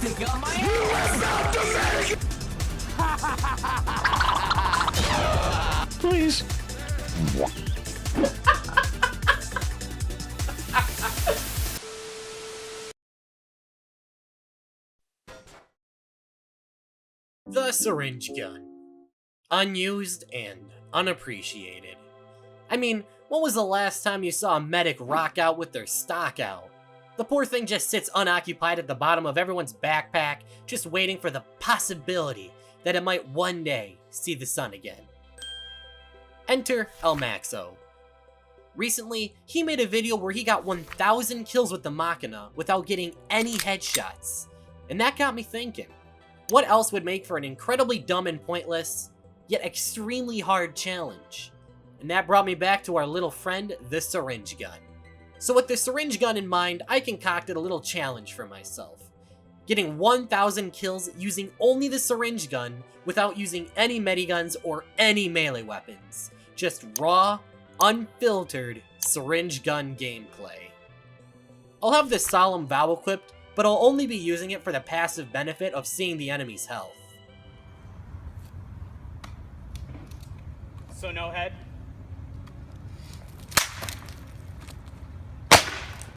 Take out my ass! Please. The syringe gun. Unused and unappreciated. I mean, when was the last time you saw a medic rock out with their stock out? The poor thing just sits unoccupied at the bottom of everyone's backpack, just waiting for the possibility that it might one day see the sun again. Enter El Maxo. Recently, he made a video where he got 1,000 kills with the Machina without getting any headshots. And that got me thinking, what else would make for an incredibly dumb and pointless, yet extremely hard challenge? And that brought me back to our little friend, the syringe gun. So with the syringe gun in mind, I concocted a little challenge for myself. Getting 1,000 kills using only the syringe gun without using any mediguns or any melee weapons. Just raw, unfiltered syringe gun gameplay. I'll have the solemn vow equipped, but I'll only be using it for the passive benefit of seeing the enemy's health. So no head?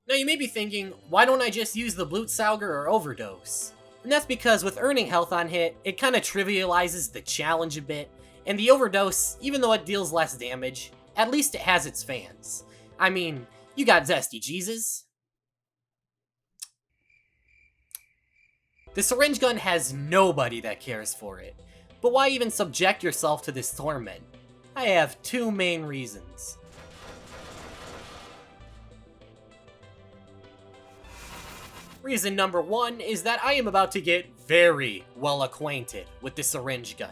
Now you may be thinking, why don't I just use the Blutsauger or Overdose? And that's because with earning health on hit, it kinda trivializes the challenge a bit, and the Overdose, even though it deals less damage, at least it has its fans. I mean, you got Zesty Jesus. The syringe gun has nobody that cares for it, but why even subject yourself to this torment? I have two main reasons. Reason number one is that I am about to get very well acquainted with the syringe gun.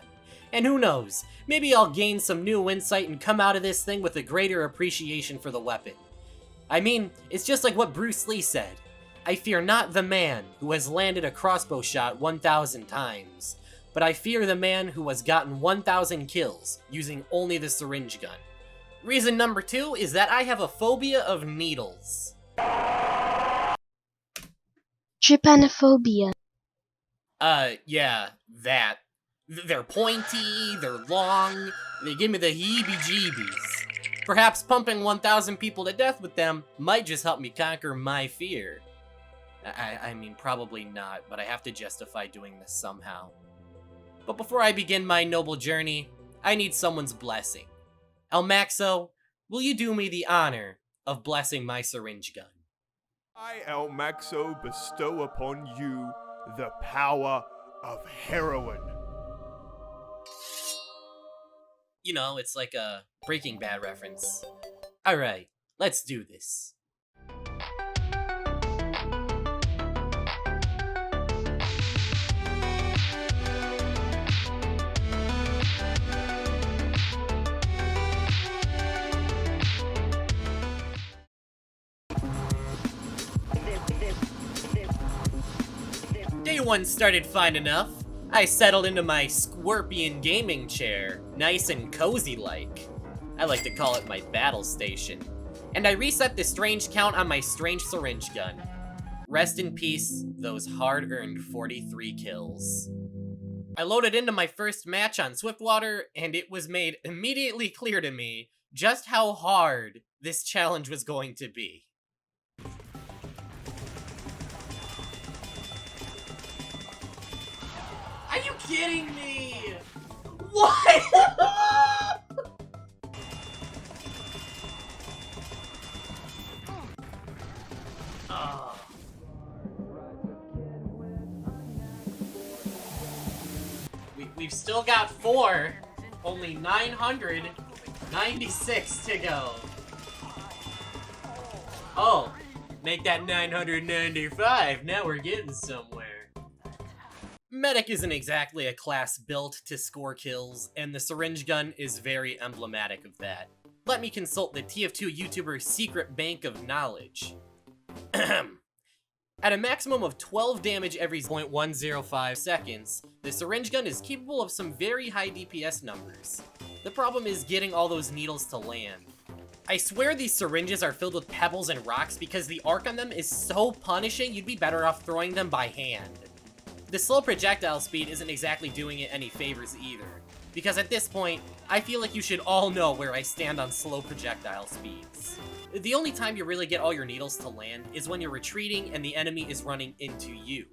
And who knows, maybe I'll gain some new insight and come out of this thing with a greater appreciation for the weapon. I mean, it's just like what Bruce Lee said. I fear not the man who has landed a crossbow shot 1,000 times, but I fear the man who has gotten 1,000 kills using only the syringe gun. Reason number two is that I have a phobia of needles. Trypanophobia. Yeah, that. They're pointy, they're long, they give me the heebie-jeebies. Perhaps pumping 1,000 people to death with them might just help me conquer my fear. I mean, probably not, but I have to justify doing this somehow. But before I begin my noble journey, I need someone's blessing. El Maxo, will you do me the honor of blessing my syringe gun? I, El Maxo, bestow upon you the power of heroin. You know, it's like a Breaking Bad reference. Alright, let's do this. Day one started fine enough. I settled into my Scorpion gaming chair, nice and cozy-like. I like to call it my battle station. And I reset the strange count on my strange syringe gun. Rest in peace, those hard-earned 43 kills. I loaded into my first match on Swiftwater, and it was made immediately clear to me just how hard this challenge was going to be. Are you kidding me? What? Oh. We've still got 4. Only 996 to go. Oh, make that 995. Now we're getting somewhere. Medic isn't exactly a class built to score kills, and the syringe gun is very emblematic of that. Let me consult the TF2 YouTuber's secret bank of knowledge. At a maximum of 12 damage every 0.105 seconds, the syringe gun is capable of some very high DPS numbers. The problem is getting all those needles to land. I swear these syringes are filled with pebbles and rocks because the arc on them is so punishing you'd be better off throwing them by hand. The slow projectile speed isn't exactly doing it any favors either, because at this point, I feel like you should all know where I stand on slow projectile speeds. The only time you really get all your needles to land is when you're retreating and the enemy is running into you.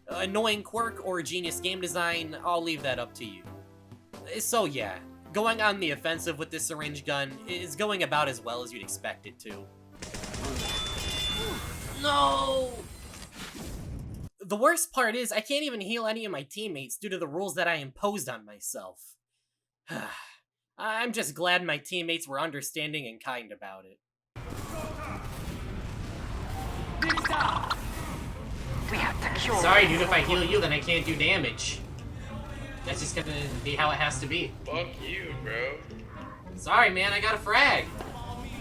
Annoying quirk or genius game design, I'll leave that up to you. So yeah, going on the offensive with this syringe gun is going about as well as you'd expect it to. No! The worst part is, I can't even heal any of my teammates due to the rules that I imposed on myself. I'm just glad my teammates were understanding and kind about it. We have to cure. Sorry, dude, if I heal you, then I can't do damage. That's just gonna be how it has to be. Fuck you, bro. Sorry, man, I got a frag.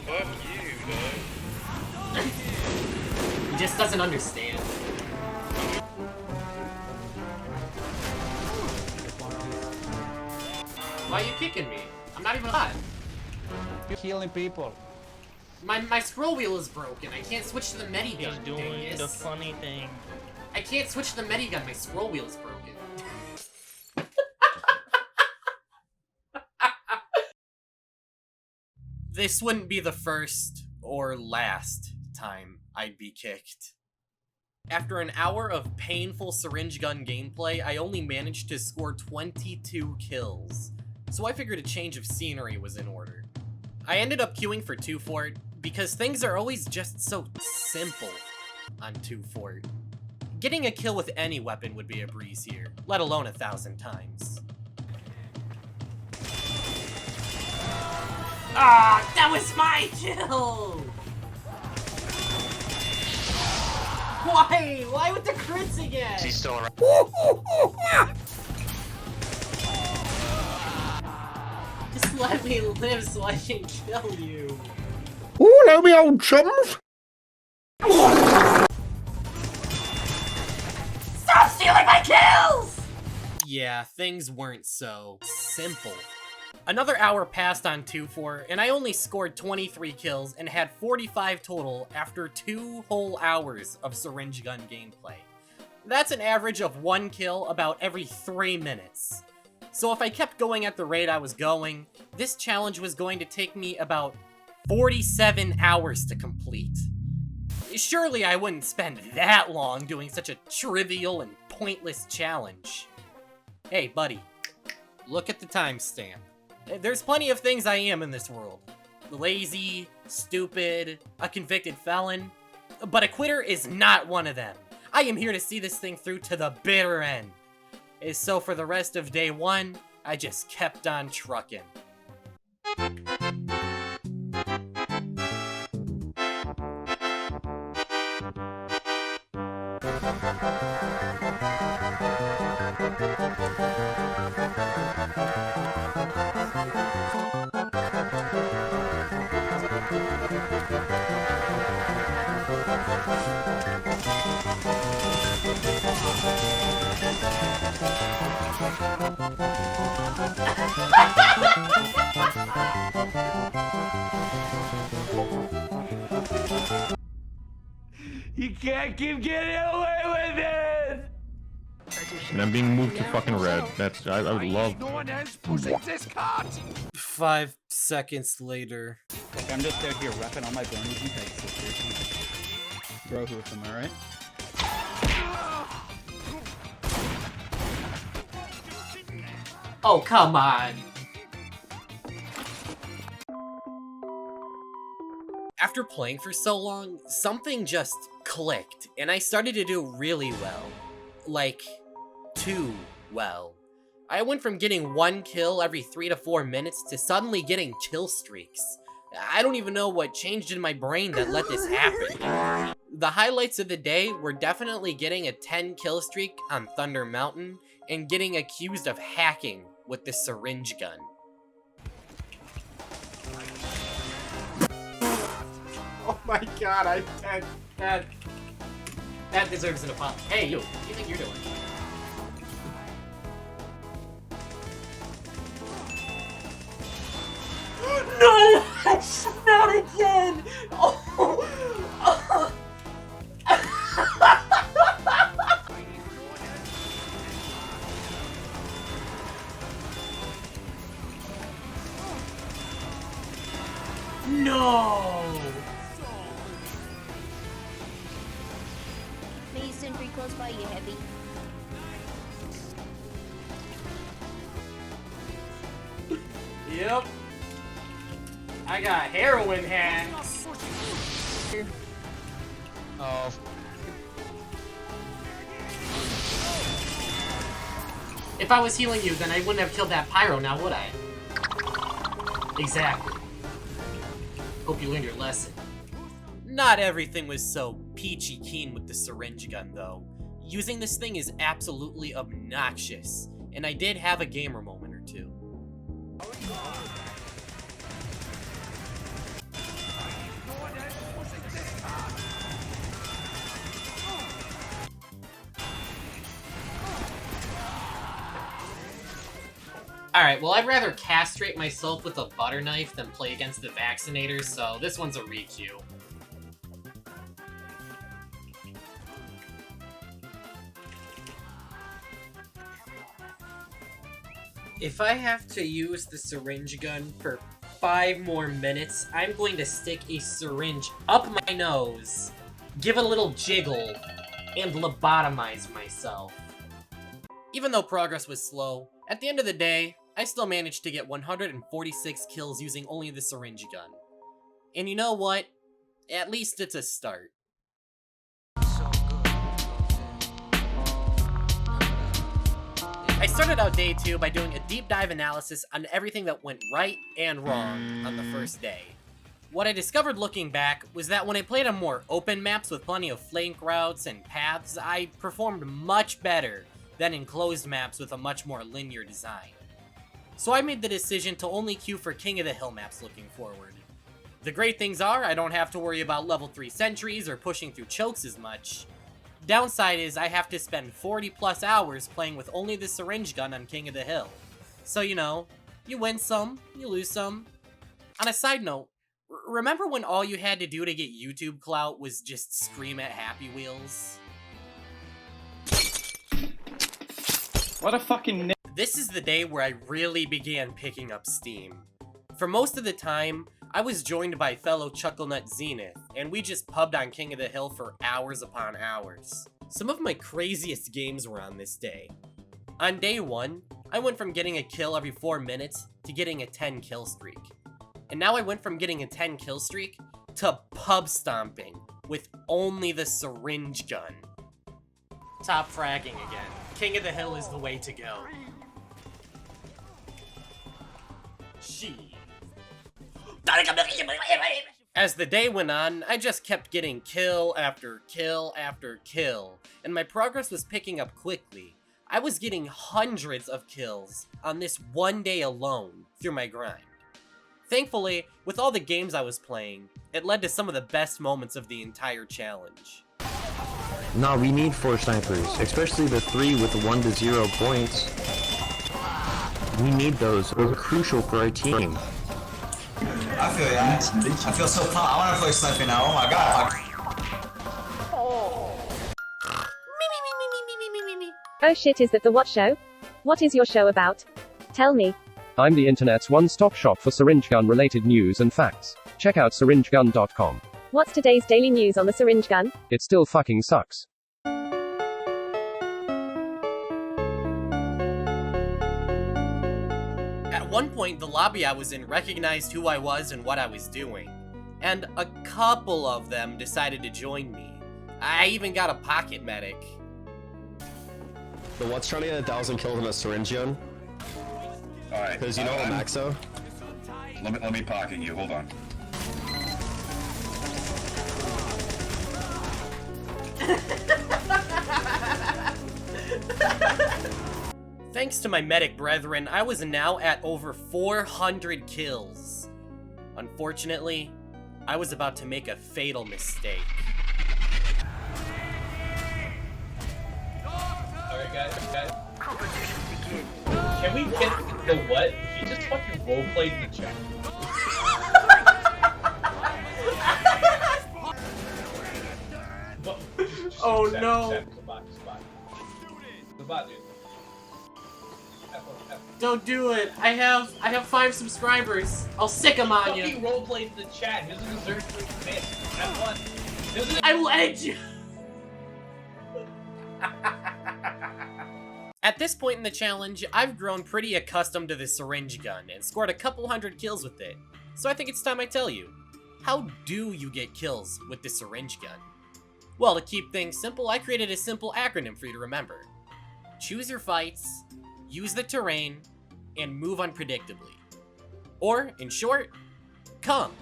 Fuck you, dog. He just doesn't understand. Why are you kicking me? I'm not even hot. You're killing people. My scroll wheel is broken. I can't switch to the medigun. He's doing the funny thing. I can't switch to the medigun. My scroll wheel is broken. This wouldn't be the first or last time I'd be kicked. After an hour of painful syringe gun gameplay, I only managed to score 22 kills, so I figured a change of scenery was in order. I ended up queuing for 2 Fort because things are always just so simple on 2 Fort. Getting a kill with any weapon would be a breeze here, let alone 1,000 times. Ah, that was my kill! Why? Why with the crits again? He's still around. Just let me live so I can kill you. Hello, me old chums. Stop stealing my kills! Yeah, things weren't so simple. Another hour passed on 2-4, and I only scored 23 kills and had 45 total after 2 whole hours of syringe gun gameplay. That's an average of 1 kill about every 3 minutes. So if I kept going at the rate I was going, this challenge was going to take me about 47 hours to complete. Surely I wouldn't spend that long doing such a trivial and pointless challenge. Hey, buddy, look at the timestamp. There's plenty of things I am in this world. Lazy, stupid, a convicted felon. But a quitter is not one of them. I am here to see this thing through to the bitter end. So for the rest of day 1, I just kept on trucking. You can't keep getting away with it! And I'm being moved to fucking red. That's I would love. 5 seconds later. Like, I'm just out here repping all my bones and pegs, sisters. Bro, who am I right? Oh, come on. After playing for so long, something just clicked, and I started to do really well. Like, too well. I went from getting 1 kill every 3 to 4 minutes to suddenly getting kill streaks. I don't even know what changed in my brain that let this happen. The highlights of the day were definitely getting a 10 kill streak on Thunder Mountain and getting accused of hacking with the syringe gun. Oh my god, that deserves an apology. Hey, you, what do you think you're doing? No! Not again! Oh. sentry close by you, heavy. Yep. I got heroin hands. Oh. If I was healing you, then I wouldn't have killed that pyro now, would I? Exactly. Hope you learned your lesson. Not everything was so peachy keen with the syringe gun, though. Using this thing is absolutely obnoxious, and I did have a gamer moment or two. Alright, well I'd rather castrate myself with a butter knife than play against the vaccinators, so this one's a requeue. If I have to use the syringe gun for 5 more minutes, I'm going to stick a syringe up my nose, give it a little jiggle, and lobotomize myself. Even though progress was slow, at the end of the day, I still managed to get 146 kills using only the syringe gun. And you know what? At least it's a start. I started out day 2 by doing a deep dive analysis on everything that went right and wrong on the first day. What I discovered looking back was that when I played on more open maps with plenty of flank routes and paths, I performed much better than in closed maps with a much more linear design. So I made the decision to only queue for King of the Hill maps looking forward. The great things are, I don't have to worry about level 3 sentries or pushing through chokes as much. Downside is I have to spend 40 plus hours playing with only the syringe gun on King of the Hill. So you know, you win some, you lose some. On a side note, remember when all you had to do to get YouTube clout was just scream at Happy Wheels? What a fucking This is the day where I really began picking up steam. For most of the time, I was joined by fellow Chucklenut Zenith, and we just pubbed on King of the Hill for hours upon hours. Some of my craziest games were on this day. On day 1, I went from getting a kill every 4 minutes to getting a 10 kill streak. And now I went from getting a 10 kill streak to pub stomping with only the syringe gun. Top fragging again. King of the Hill is the way to go. As the day went on, I just kept getting kill after kill after kill, and my progress was picking up quickly. I was getting hundreds of kills on this one day alone through my grind. Thankfully, with all the games I was playing, it led to some of the best moments of the entire challenge. No, we need 4 snipers, especially the 3 with 1 to 0 points. We need those. Those are crucial for our team. I feel that. I feel so pumped. I want to play sniper now. Oh my god. Oh shit, is that the what show? What is your show about? Tell me. I'm the internet's one-stop shop for syringe gun related news and facts. Check out syringegun.com. What's today's daily news on the syringe gun? It still fucking sucks. At one point, the lobby I was in recognized who I was and what I was doing, and a couple of them decided to join me. I even got a pocket medic. So what's trying to get 1,000 kills in a syringe gun? Alright. Because you know what, Maxo? Let me pocket you, hold on. Thanks to my medic brethren, I was now at over 400 kills. Unfortunately, I was about to make a fatal mistake. Alright guys. Can we get the what? He just fucking roleplayed the chat. Oh no! Goodbye, dude. Don't do it! I have 5 subscribers. I'll sick them on you. Fucking roleplayed the chat. He doesn't deserve to exist. Have fun. I will edge you. At this point in the challenge, I've grown pretty accustomed to the syringe gun and scored a couple hundred kills with it, so I think it's time I tell you. How do you get kills with the syringe gun? Well, to keep things simple, I created a simple acronym for you to remember. Choose your fights, use the terrain, and move unpredictably. Or, in short, come.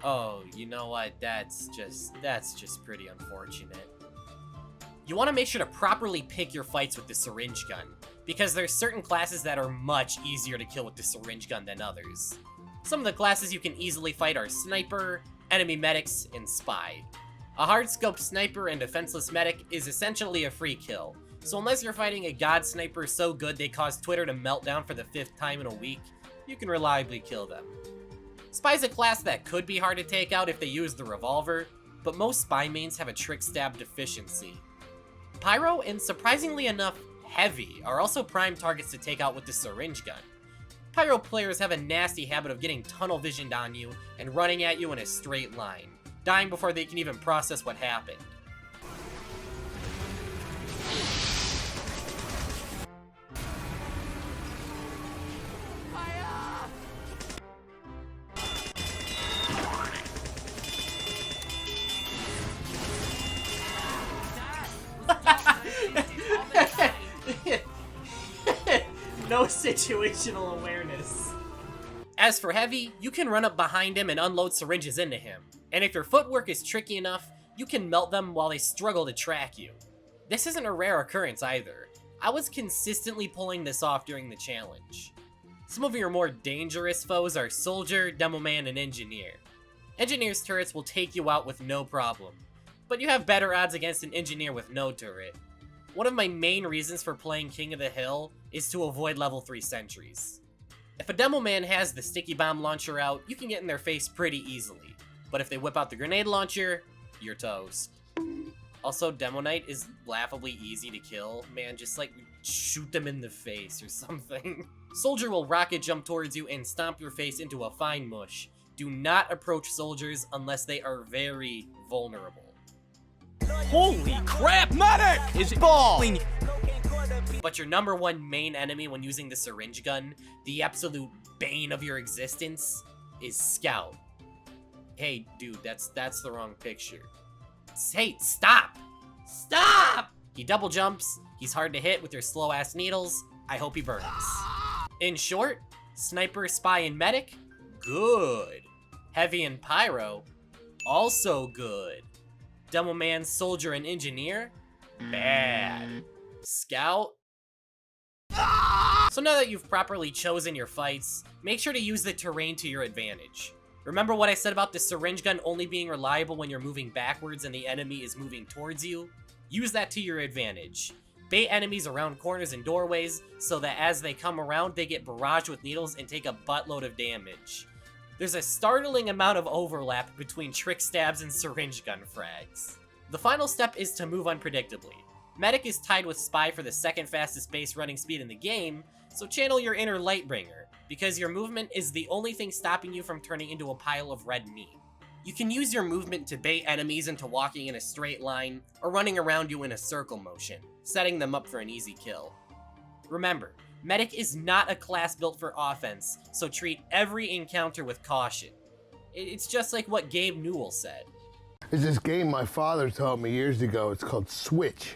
Oh, you know what, that's just pretty unfortunate. You want to make sure to properly pick your fights with the syringe gun, because there's certain classes that are much easier to kill with the syringe gun than others. Some of the classes you can easily fight are Sniper, Enemy Medics, and Spy. A hard-scoped Sniper and Defenseless Medic is essentially a free kill, so unless you're fighting a God Sniper so good they cause Twitter to melt down for the 5th time in a week, you can reliably kill them. Spy's a class that could be hard to take out if they use the revolver, but most Spy mains have a trick stab deficiency. Pyro, and surprisingly enough, Heavy, are also prime targets to take out with the syringe gun. Pyro players have a nasty habit of getting tunnel visioned on you and running at you in a straight line, dying before they can even process what happened. No situational awareness. As for Heavy, you can run up behind him and unload syringes into him, and if your footwork is tricky enough, you can melt them while they struggle to track you. This isn't a rare occurrence either. I was consistently pulling this off during the challenge. Some of your more dangerous foes are Soldier, Demoman, and Engineer. Engineer's turrets will take you out with no problem, but you have better odds against an Engineer with no turret. One of my main reasons for playing King of the Hill is to avoid level 3 sentries. If a Demoman has the sticky bomb launcher out, you can get in their face pretty easily, but if they whip out the grenade launcher, you're toast. Also, Demo Knight is laughably easy to kill. Man, just like shoot them in the face or something. Soldier will rocket jump towards you and stomp your face into a fine mush. Do not approach soldiers unless they are very vulnerable. Holy crap! Medic is balling! But your number one main enemy when using the syringe gun, the absolute bane of your existence, is Scout. Hey, dude, that's the wrong picture. Hey, stop! Stop! He double jumps, he's hard to hit with your slow-ass needles, I hope he burns. In short, Sniper, Spy, and Medic, good. Heavy and Pyro, also good. Demoman, Soldier, and Engineer, bad. Scout? So now that you've properly chosen your fights, make sure to use the terrain to your advantage. Remember what I said about the syringe gun only being reliable when you're moving backwards and the enemy is moving towards you? Use that to your advantage. Bait enemies around corners and doorways so that as they come around, they get barraged with needles and take a buttload of damage. There's a startling amount of overlap between trick stabs and syringe gun frags. The final step is to move unpredictably. Medic is tied with Spy for the second fastest base running speed in the game, so channel your inner Lightbringer, because your movement is the only thing stopping you from turning into a pile of red meat. You can use your movement to bait enemies into walking in a straight line, or running around you in a circle motion, setting them up for an easy kill. Remember, Medic is not a class built for offense, so treat every encounter with caution. It's just like what Gabe Newell said. There's this game my father taught me years ago. It's called Switch.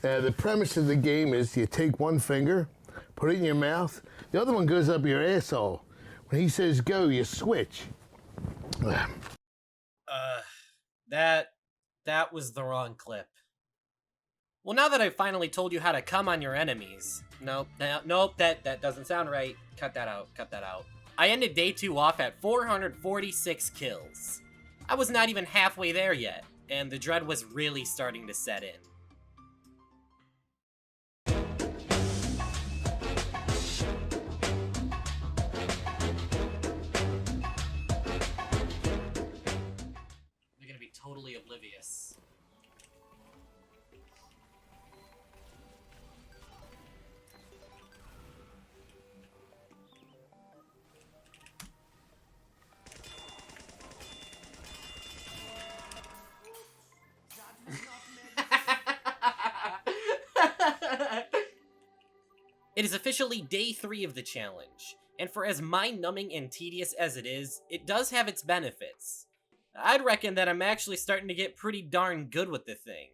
The premise of the game is you take one finger, put it in your mouth, the other one goes up your asshole. When he says go, you switch. That was the wrong clip. Well, now that I've finally told you how to come on your enemies... Nope, that doesn't sound right. Cut that out. I ended day 2 off at 446 kills. I was not even halfway there yet, and the dread was really starting to set in. They're gonna be totally oblivious. It is officially day 3 of the challenge, and for as mind-numbing and tedious as it is, it does have its benefits. I'd reckon that I'm actually starting to get pretty darn good with the thing.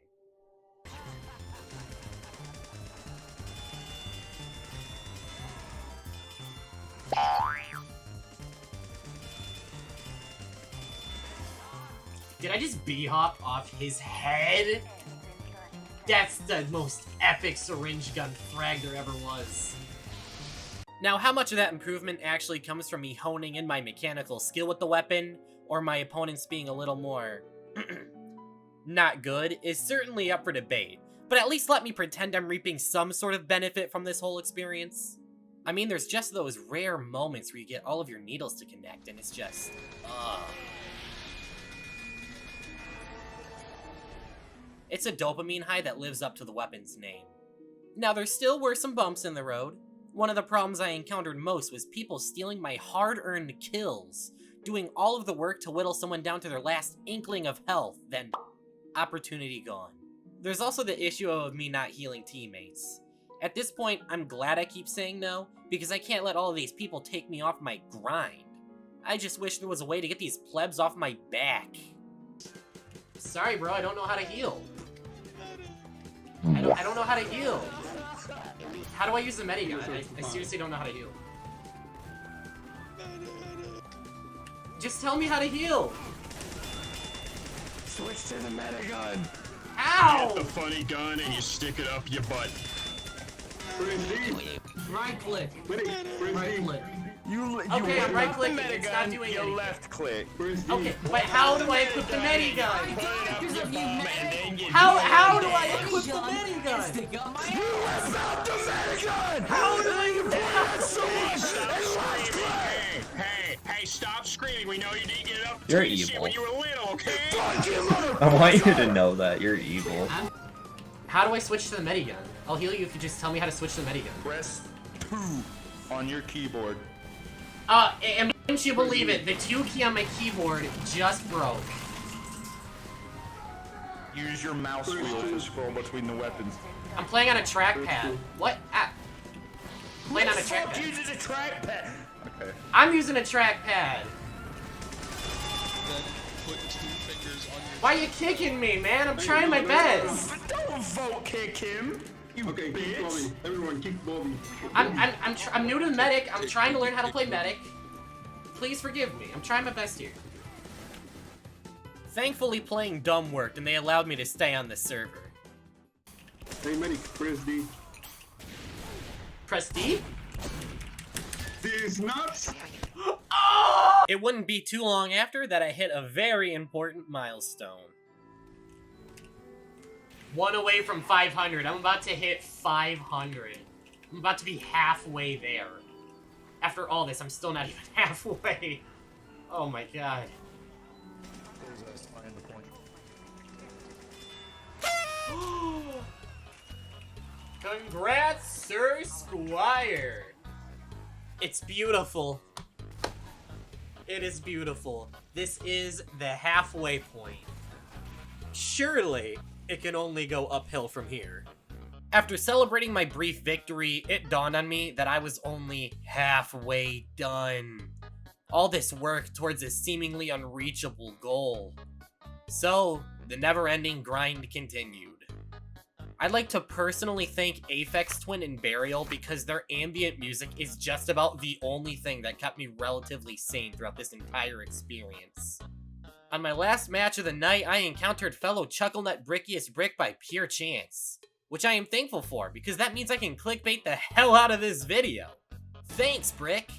Did I just B-hop off his head? That's the most epic syringe gun frag there ever was. Now, how much of that improvement actually comes from me honing in my mechanical skill with the weapon, or my opponents being a little more not good, is certainly up for debate, but at least let me pretend I'm reaping some sort of benefit from this whole experience. I mean, there's just those rare moments where you get all of your needles to connect, and it's just, It's a dopamine high that lives up to the weapon's name. Now, there still were some bumps in the road. One of the problems I encountered most was people stealing my hard-earned kills, doing all of the work to whittle someone down to their last inkling of health, then opportunity gone. There's also the issue of me not healing teammates. At this point, I'm glad I keep saying no, because I can't let all of these people take me off my grind. I just wish there was a way to get these plebs off my back. Sorry, bro, I don't know how to heal. I don't know how to heal. How do I use the medigun? I seriously don't know how to heal. Just tell me how to heal. Switch to the medigun. Ow! Get the funny gun and you stick it up your butt. Right click. Right click. Okay, I'm right clicking. It's not doing your anything. left click. Okay, but how do I equip the medigun? How do I equip the minigun? You left out the medigun! How do I Hey, stop screaming. We know you didn't get it up You're to shit evil. when you were little, okay? I want you to know that you're evil. How do I switch to the medigun? I'll heal you if you just tell me how to switch to the medigun. Press 2 on your keyboard. And wouldn't you believe it, the 2 key on my keyboard just broke. Use your mouse wheel to scroll between the weapons. I'm playing on a trackpad. What? Playing on a trackpad. Uses a trackpad. Okay. I'm using a trackpad. Why are you kicking me, man? I'm trying my best. Don't vote kick him. You bitch. Keep bowling. Everyone, keep bowling. I'm new to medic. I'm trying to learn how to play medic. Please forgive me. I'm trying my best here. Thankfully, playing dumb worked, and they allowed me to stay on the server. Hey, medic, press D. Press D? These nuts. It wouldn't be too long after that I hit a very important milestone. 1 away from 500. I'm about to hit 500. I'm about to be halfway there. After all this, I'm still not even halfway. Oh my god. Congrats, Sir Squire! It's beautiful. It is beautiful. This is the halfway point. Surely, it can only go uphill from here. After celebrating my brief victory, it dawned on me that I was only halfway done. All this work towards a seemingly unreachable goal. So, the never-ending grind continued. I'd like to personally thank Aphex Twin and Burial because their ambient music is just about the only thing that kept me relatively sane throughout this entire experience. On my last match of the night, I encountered fellow ChuckleNut Brickiest Brick by pure chance, which I am thankful for because that means I can clickbait the hell out of this video. Thanks, Brick!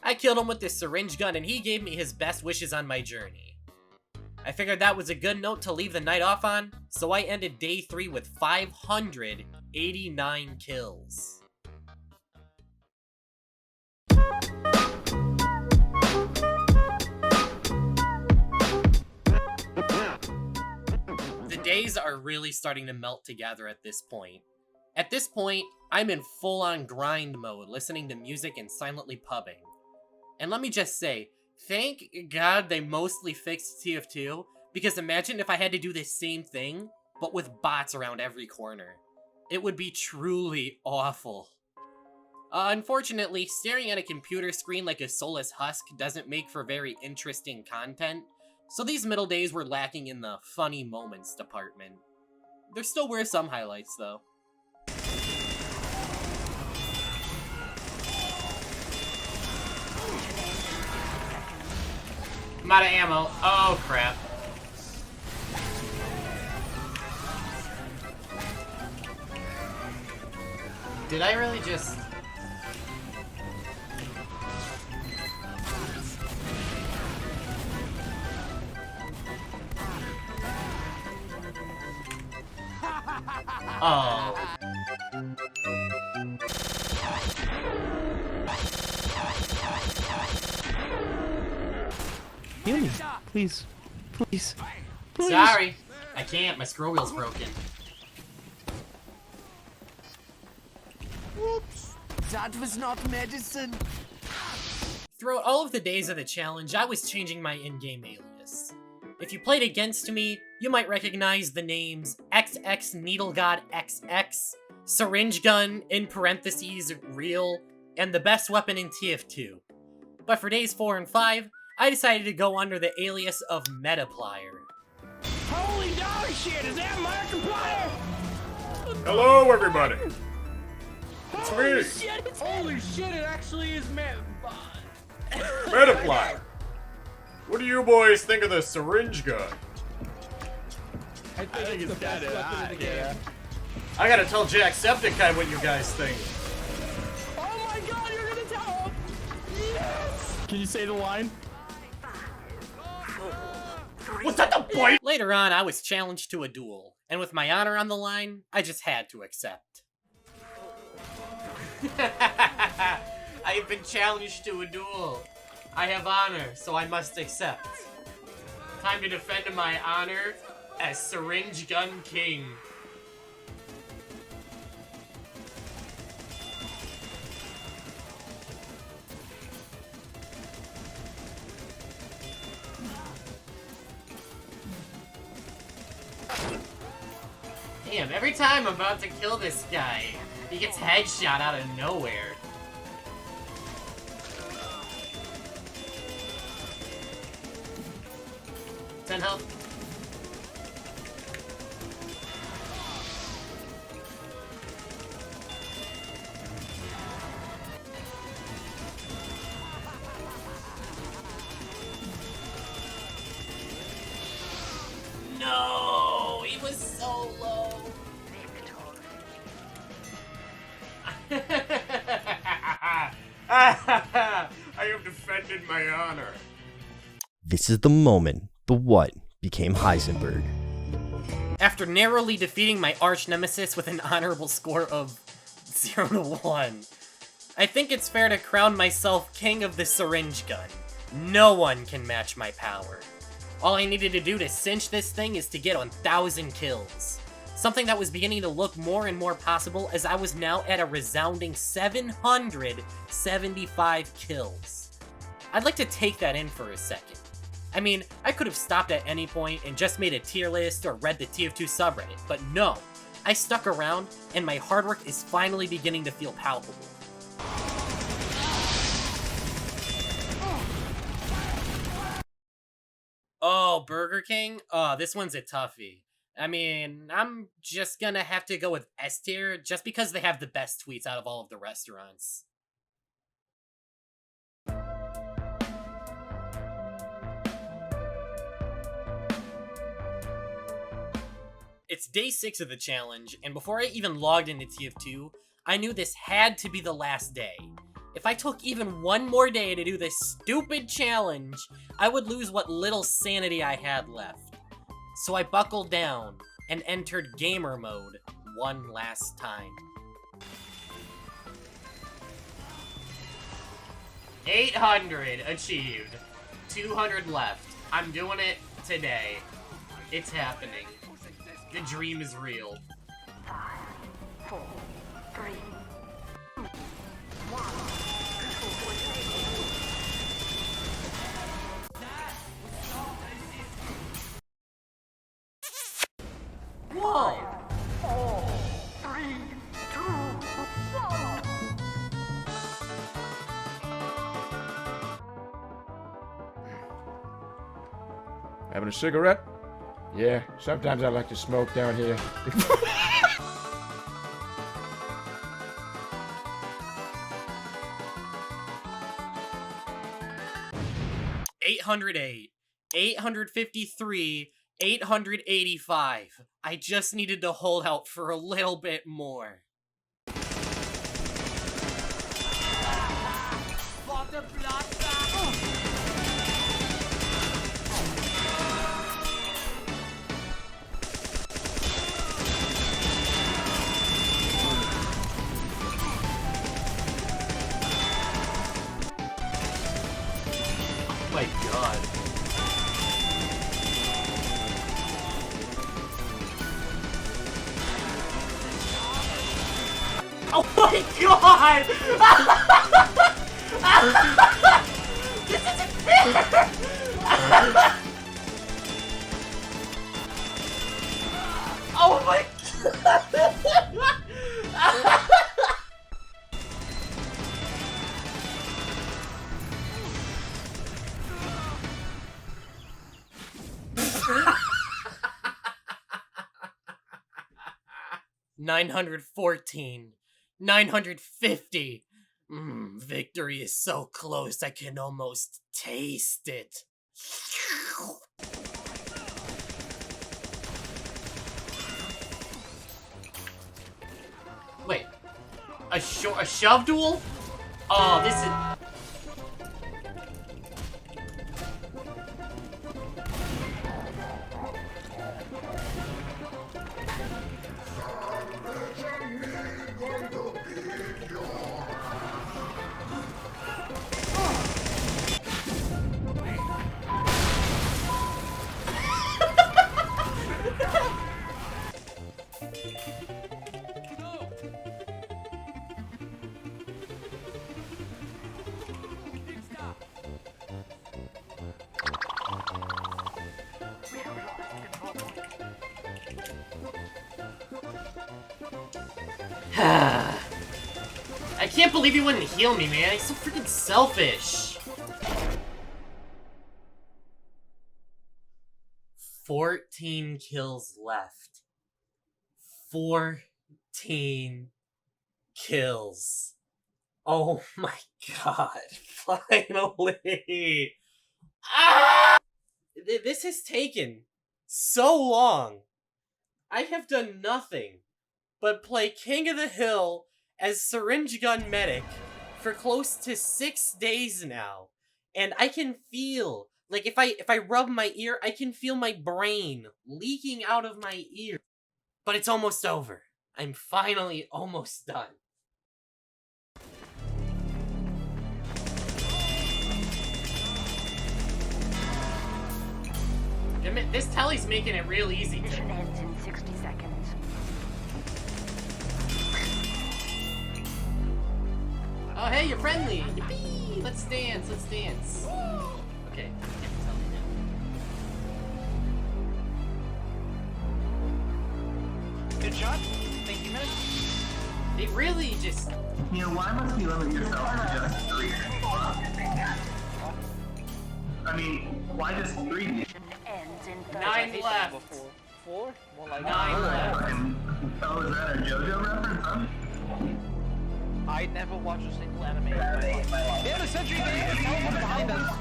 I killed him with this syringe gun and he gave me his best wishes on my journey. I figured that was a good note to leave the night off on, so I ended day 3 with 589 kills. The days are really starting to melt together at this point. At this point, I'm in full-on grind mode, listening to music and silently pubbing. And let me just say, thank God they mostly fixed TF2, because imagine if I had to do the same thing, but with bots around every corner. It would be truly awful. Unfortunately, staring at a computer screen like a soulless husk doesn't make for very interesting content, so these middle days were lacking in the funny moments department. There still were some highlights, though. I'm out of ammo. Oh, crap. Did I really just... Oh. Heal me, please. Please. Please. Sorry. I can't. My scroll wheel's broken. Oops. That was not medicine. Throughout all of the days of the challenge, I was changing my in-game alias. If you played against me, you might recognize the names XX Needle God XX, Syringe Gun, in parentheses, real, and the best weapon in TF2. But for days 4 and 5, I decided to go under the alias of Metaplier. Holy dog shit, is that Markiplier? Hello, everybody. It's Holy me, shit, holy shit, it actually is Metaplier. What do you boys think of the syringe gun? I think it's the best weapon in the game. I gotta tell Jacksepticeye what you guys think. Oh my god, you're gonna tell him! Yes! Can you say the line? Was that the point? Later on, I was challenged to a duel, and with my honor on the line, I just had to accept. I have been challenged to a duel. I have honor, so I must accept. Time to defend my honor as Syringe Gun King. Damn, every time I'm about to kill this guy, he gets headshot out of nowhere. Ten health. No, he was so low. I have defended my honor. This is the moment the what became Heisenberg. After narrowly defeating my arch nemesis with an honorable score of 0-1, I think it's fair to crown myself king of the syringe gun. No one can match my power. All I needed to do to cinch this thing is to get 1,000 kills. Something that was beginning to look more and more possible as I was now at a resounding 775 kills. I'd like to take that in for a second. I mean, I could have stopped at any point and just made a tier list or read the TF2 subreddit, but no. I stuck around, and my hard work is finally beginning to feel palpable. Oh, Burger King? Oh, this one's a toughie. I mean, I'm just gonna have to go with S tier, just because they have the best tweets out of all of the restaurants. It's day 6 of the challenge, and before I even logged into TF2, I knew this had to be the last day. If I took even one more day to do this stupid challenge, I would lose what little sanity I had left. So I buckled down and entered gamer mode one last time. 800 achieved. 200 left. I'm doing it today. It's happening. The dream is real. 5, 4, 3, 2, 1. Whoa! 4, 3, 2, 1. Having a cigarette? Yeah, sometimes I like to smoke down here. 808, 853, 885. I just needed to hold out for a little bit more. Oh my god. Oh my god! This isn't fair! Oh my god! 914. 950. Victory is so close I can almost taste it. Wait. A shove duel? Oh, this is... I can't believe he wouldn't heal me, man. He's so freaking selfish. 14 kills left. 14 kills. Oh my god. Finally. Ah! This has taken so long. I have done nothing but play King of the Hill as Syringe Gun Medic for close to 6 days now. And I can feel, like if I rub my ear, I can feel my brain leaking out of my ear. But it's almost over. I'm finally almost done. This telly's making it real easy. Mission ends in 60 seconds. Oh, hey, you're friendly! Yippee! Let's dance, let's dance. Okay, can't tell me now. Good shot. Thank you, Medic. They really just... You know, why must you limit yourself to just 3? I mean, why just 3? Mission ends in 30 9 seconds. left. 4? More like 9 left. Oh, is that a JoJo reference, huh? I never watched a single anime in my life. They have a sentry there! Someone behind us!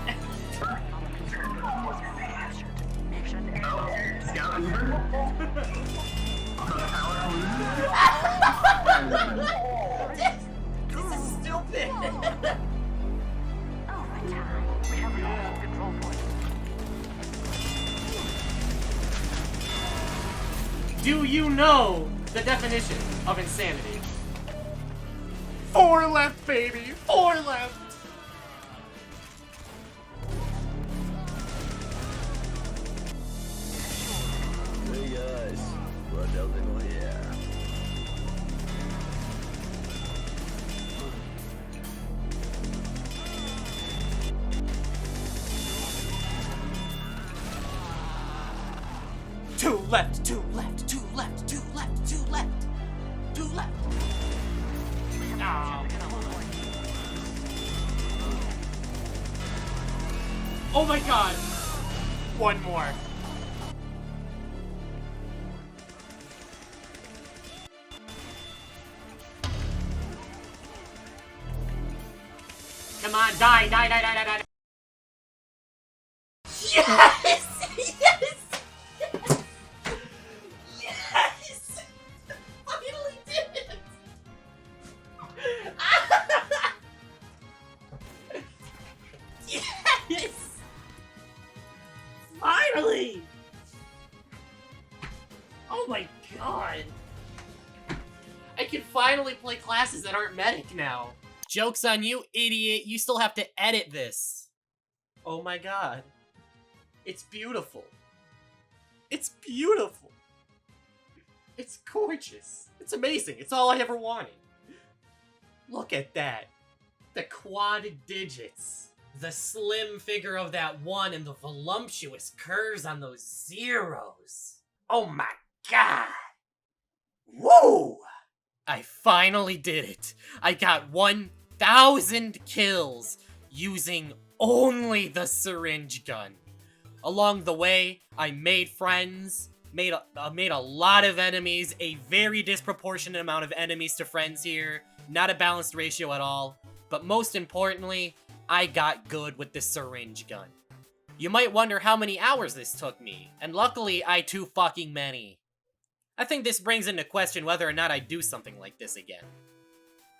Mission ends. Oh, Scout Uber? This is stupid! Overtime. We have lost control point. Do you know the definition of insanity? 4 left, baby! 4 left! Hey guys, what else here? Two left, 2 left, 2 left, 2 left, 2 left, 2 left. Oh my god! 1 more. Come on, die, die, die, die, die, die. Yes! Yes! Yes! Finally did it! Yes! Finally! Oh my god! I can finally play classes that aren't medic now. Joke's on you, idiot. You still have to edit this. Oh my god. It's beautiful. It's beautiful. It's gorgeous. It's amazing. It's all I ever wanted. Look at that. The quad digits. The slim figure of that 1 and the voluptuous curves on those zeros. Oh my god. Whoa! I finally did it. I got 1,000 kills using only the syringe gun. Along the way, I made friends, made a lot of enemies, a very disproportionate amount of enemies to friends here, not a balanced ratio at all, but most importantly, I got good with the syringe gun. You might wonder how many hours this took me, and luckily I too fucking many. I think this brings into question whether or not I'd do something like this again.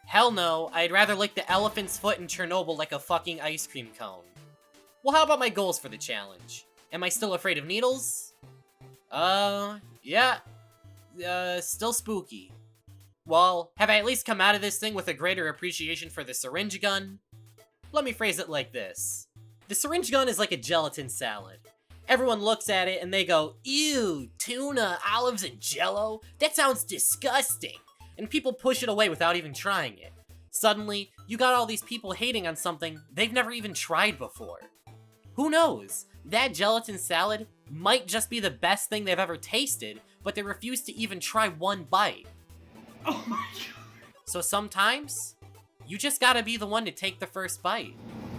Hell no, I'd rather lick the elephant's foot in Chernobyl like a fucking ice cream cone. Well, how about my goals for the challenge? Am I still afraid of needles? Yeah. Still spooky. Well, have I at least come out of this thing with a greater appreciation for the syringe gun? Let me phrase it like this. The syringe gun is like a gelatin salad. Everyone looks at it and they go, ew, tuna, olives, and jello? That sounds disgusting. And people push it away without even trying it. Suddenly, you got all these people hating on something they've never even tried before. Who knows? That gelatin salad might just be the best thing they've ever tasted, but they refuse to even try one bite. Oh my god. So sometimes, you just gotta be the one to take the first bite.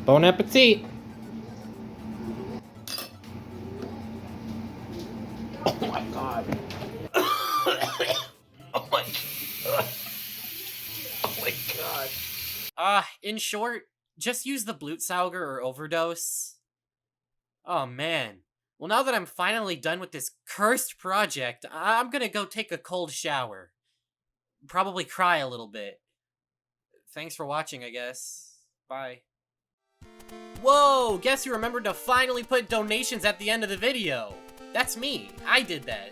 Bon appetit. Oh my god. Oh my god. Oh my god. In short, just use the Blutsauger or overdose. Oh man. Well, now that I'm finally done with this cursed project, I'm gonna go take a cold shower. Probably cry a little bit. Thanks for watching, I guess. Bye. Whoa! Guess who remembered to finally put donations at the end of the video? That's me. I did that.